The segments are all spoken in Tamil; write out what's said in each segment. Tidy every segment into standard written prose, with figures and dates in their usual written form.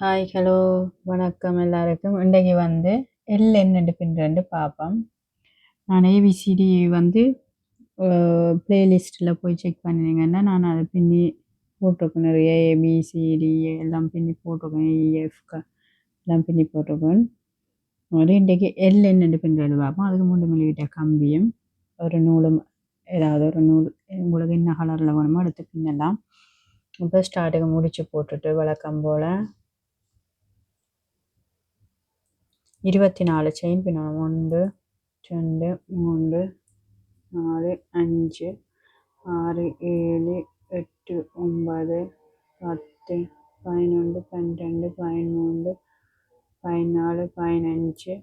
ஹாய், ஹலோ, வணக்கம் எல்லாருக்கும். இன்றைக்கு வந்து எல் என்னென்று பின்னுறேன்னு பார்ப்போம். நான் ஏபிசிடி வந்து பிளேலிஸ்ட்டில் போய் செக் பண்ணினீங்கன்னா நான் அதை பின்னி போட்டிருக்கேன். நிறைய ஏபிசிடி எல்லாம் பின்னி போட்டிருக்கேன். இஎஃப் எல்லாம் பின்னி போட்டிருக்கேன். ஒரு இன்றைக்கு எல் என்னென்று பின்னுறது பார்ப்போம். அதுக்கு 3 மில்லிமீட்டர் கம்பியும் ஒரு நூலும், ஏதாவது ஒரு நூல் உங்களுக்கு என்ன கலரில் வேணுமோ எடுத்து பின்னலாம். இப்போ ஸ்டார்ட்டுக்கு முடிச்சு போட்டுட்டு வழக்கம் போல் 24 செயின் பின்னணும். 1 2 3 4 5 6 7 8 9 10 11 12 13 14 15 16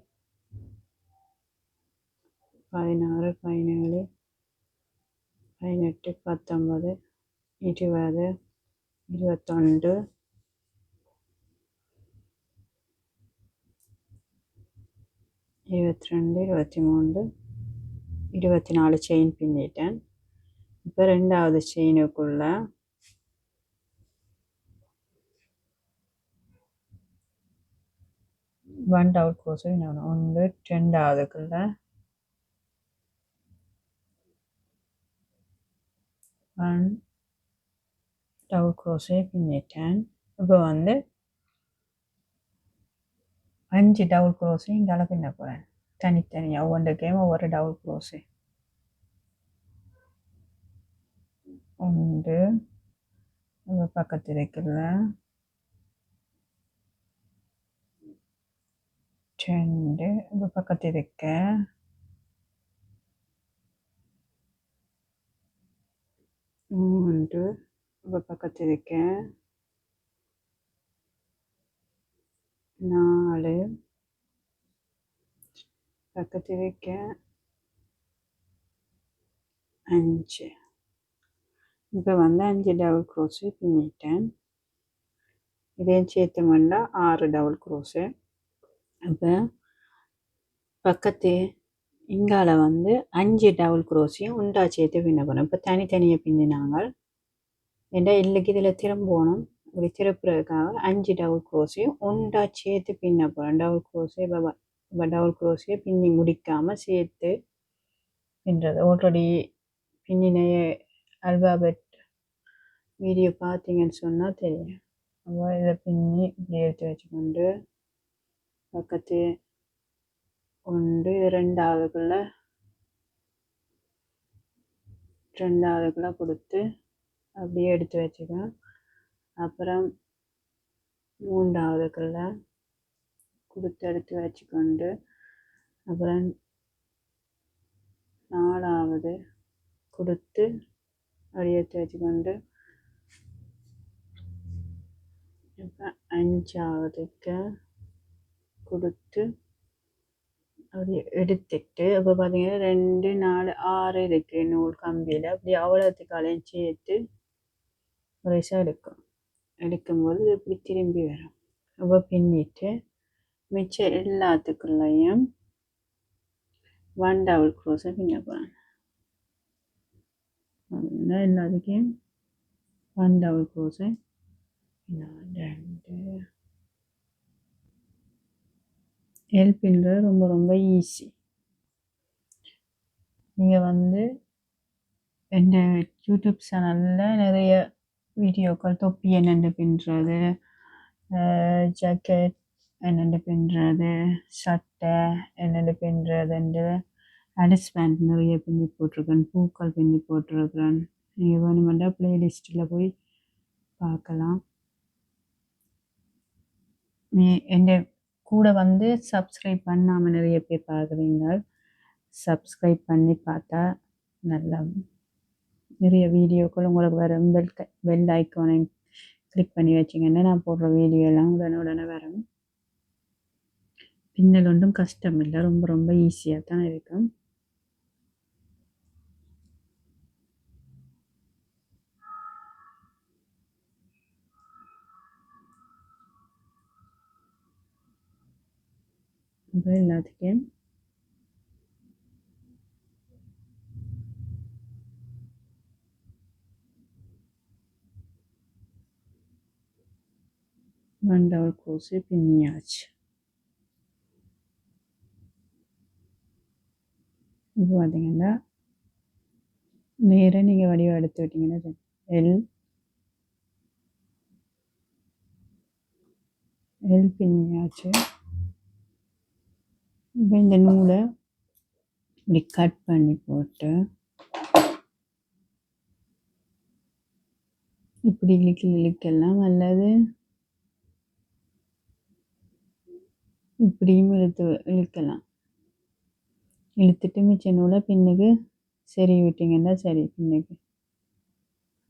17 18 19 20 21 22 23 24 செயின் பின்னிட்டேன். இப்போ ரெண்டாவது செயினுக்குள்ள 1 டபுள் க்ரோஸ் பின்னணும். 1 ரெண்டாவதுக்குள்ள 1 டபுள் க்ரோஸே பின்னிட்டேன். இப்போ வந்து 5 டபுள் க்ரோஸே இங்கால பின்ன போகிறேன். தனித்தனியாக ஒவ்வொன்றுக்கையும் ஒவ்வொரு டபுள் க்ரோஸு. 1 பக்கத்து இருக்கிற 2 இப்போ பக்கத்து இருக்க 3 இப்போ பக்கத்து இருக்க 4 பக்கத்து இருக்க 5. இப்போ வந்து 5 டபுள் க்ரோஸு பின்னிட்டேன். இதையும் சேர்த்து பண்ணா 6 டபுள் க்ரோஸு. அப்போ பக்கத்து இங்கால வந்து 5 டபுள் க்ரோஸையும் உண்டா சேர்த்து பின்ன போகிறோம். இப்போ தனித்தனியாக பின்னினாங்க. ஏண்டா இல்லைக்கு இதில் திரும்பணும். இப்படி திருப்புறதுக்காக 5 டபுள் க்ரோஸையும் உண்டா சேர்த்து பின்ன போகிறோம். டபுள் க்ரோஸே இப்போ டபுள் க்ரோஸே பின்னி முடிக்காமல் சேர்த்து பின்னுறது. ஆல்ரெடி பின்னின அல்பாபெட் வீடியோ பார்த்தீங்கன்னு சொன்னால் தெரியும். அப்போ இதை பின்னி இப்படி எடுத்து வச்சுக்கொண்டு பக்கத்து 1 ரெண்டாவதுக்குள்ள கொடுத்து அப்படியே எடுத்து வச்சுக்கேன். அப்புறம் மூன்றாவதுக்குள்ள கொடுத்து எடுத்து வச்சுக்கொண்டு அப்புறம் 4வது கொடுத்து அப்படியே எடுத்து வச்சுக்கொண்டு இப்போ 5ஆவதுக்கு கொடுத்து அப்படி எடுத்துட்டு இப்போ பார்த்தீங்கன்னா 2 4 6 இருக்கு நூல் கம்பியில். அப்படி அவ்வளோத்துக்காலையும் சேர்த்து ஒரு எடுக்கும்போது இப்படி திரும்பி வரும். அப்போ பின்னிட்டு மிச்சம் எல்லாத்துக்குள்ளையும் 1 டபுள் க்ரோஸை பின்ன போகிறேன். எல்லாத்துக்கும் 1 டபுள் க்ரோஸை 2 எல் பின்னுறது ரொம்ப ரொம்ப ஈஸி. நீங்கள் வந்து எந்த யூடியூப் சேனலில் நிறைய வீடியோக்கள் தொப்பி என்னென்று பின்னுறது, ஜாக்கெட் என்னென்று பின்னுறது, சட்டை என்னென்று பின்னுறதுன்ற அடிஸ்பேண்ட் நிறைய பின்னி போட்டிருக்கேன். பூக்கள் பின்னி போட்டிருக்கிறேன். நீங்கள் வேணுமெண்டா பிளேலிஸ்ட்டில் போய் பார்க்கலாம். என் கூட வந்து சப்ஸ்கிரைப் பண்ணாமல் நிறைய பேர் பார்க்குறீங்க. சப்ஸ்கிரைப் பண்ணி பார்த்தா நல்லா நிறைய வீடியோக்கள் உங்களுக்கு வரும். பெல் ஐக்கானை கிளிக் பண்ணி வச்சிங்கன்னா நான் போடுற வீடியோ எல்லாம் உடனே வரும். பின்னல் ஒன்றும் கஷ்டம் இல்லை, ரொம்ப ரொம்ப ஈஸியாக தான் இருக்கும். இப்போ எல்லாத்துக்கும் 1 டபுள் க்ரோஸே பின்னியாச்சு. இப்போ பார்த்தீங்கன்னா நேராக நீங்கள் வடிவம் எடுத்து விட்டீங்கன்னா எல் பின்னியாச்சு. இப்போ இந்த நூலை இப்படி கட் பண்ணி போட்டு இப்படி இழுக்கலாம், அல்லது இப்படியும் இழுக்கலாம். இழுத்துட்டு மிச்ச நூலை பின்னுக்கு சரி விட்டீங்கன்னா சரி. பின்னுக்கு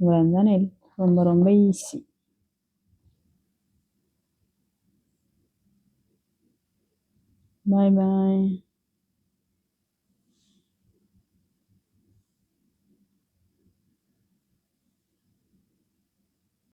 இவ்வளோதானே. ரொம்ப ரொம்ப ஈஸி. பாய் பாய்.